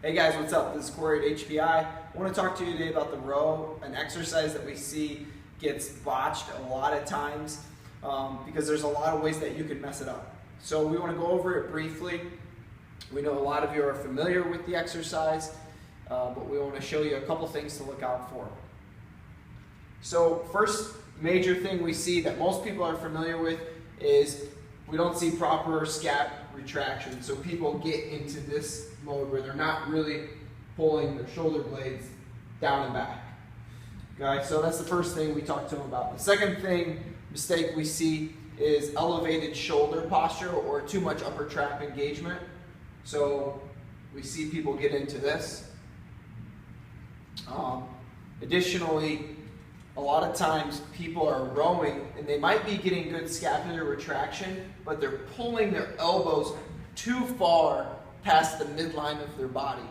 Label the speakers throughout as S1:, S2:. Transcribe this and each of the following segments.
S1: Hey guys, what's up? This is Cory at HPI. I want to talk to you today about the row, an exercise that we see gets botched a lot of times because there's a lot of ways that you can mess it up. So we want to go over it briefly. We know a lot of you are familiar with the exercise, but we want to show you a couple things to look out for. So first major thing we see that most people are familiar with is we don't see proper scap retraction. So people get into this mode where they're not really pulling their shoulder blades down and back. Okay, so that's the first thing we talk to them about. The second mistake we see is elevated shoulder posture or too much upper trap engagement. So we see people get into this. Additionally, a lot of times people are rowing and they might be getting good scapular retraction, but they're pulling their elbows too far past the midline of their body.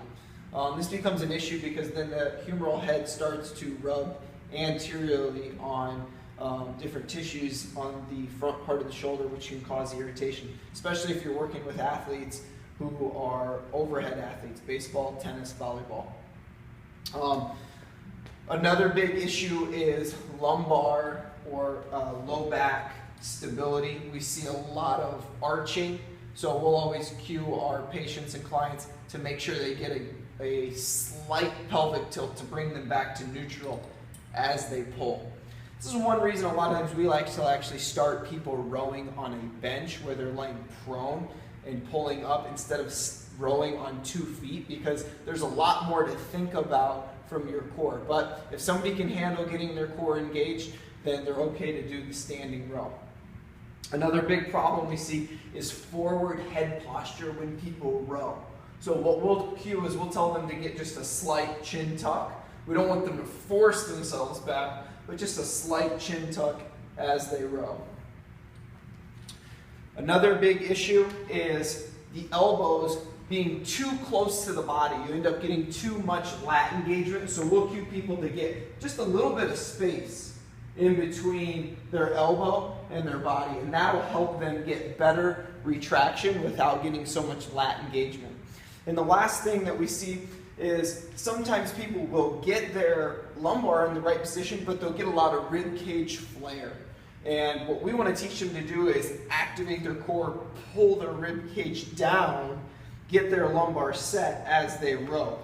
S1: This becomes an issue because then the humeral head starts to rub anteriorly on different tissues on the front part of the shoulder, which can cause irritation, especially if you're working with athletes who are overhead athletes, baseball, tennis, volleyball. Another big issue is lumbar or low back stability. We see a lot of arching, so we'll always cue our patients and clients to make sure they get a slight pelvic tilt to bring them back to neutral as they pull. This is one reason a lot of times we like to actually start people rowing on a bench where they're laying prone and pulling up instead of rowing on 2 feet, because there's a lot more to think about from your core. But if somebody can handle getting their core engaged, then they're okay to do the standing row. Another big problem we see is forward head posture when people row. So what we'll cue is we'll tell them to get just a slight chin tuck. We don't want them to force themselves back, but just a slight chin tuck as they row. Another big issue is the elbows being too close to the body. You end up getting too much lat engagement, so we'll cue people to get just a little bit of space in between their elbow and their body, and that will help them get better retraction without getting so much lat engagement. And the last thing that we see is sometimes people will get their lumbar in the right position, but they'll get a lot of rib cage flare. And what we want to teach them to do is activate their core, pull their rib cage down, get their lumbar set as they row.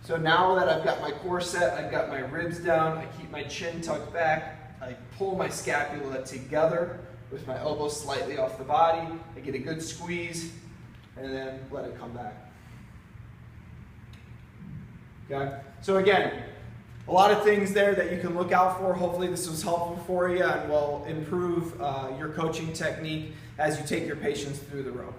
S1: So now that I've got my core set, I've got my ribs down, I keep my chin tucked back, I pull my scapula together with my elbows slightly off the body, I get a good squeeze, and then let it come back. Okay? So again, a lot of things there that you can look out for. Hopefully this was helpful for you and will improve your coaching technique as you take your patients through the row.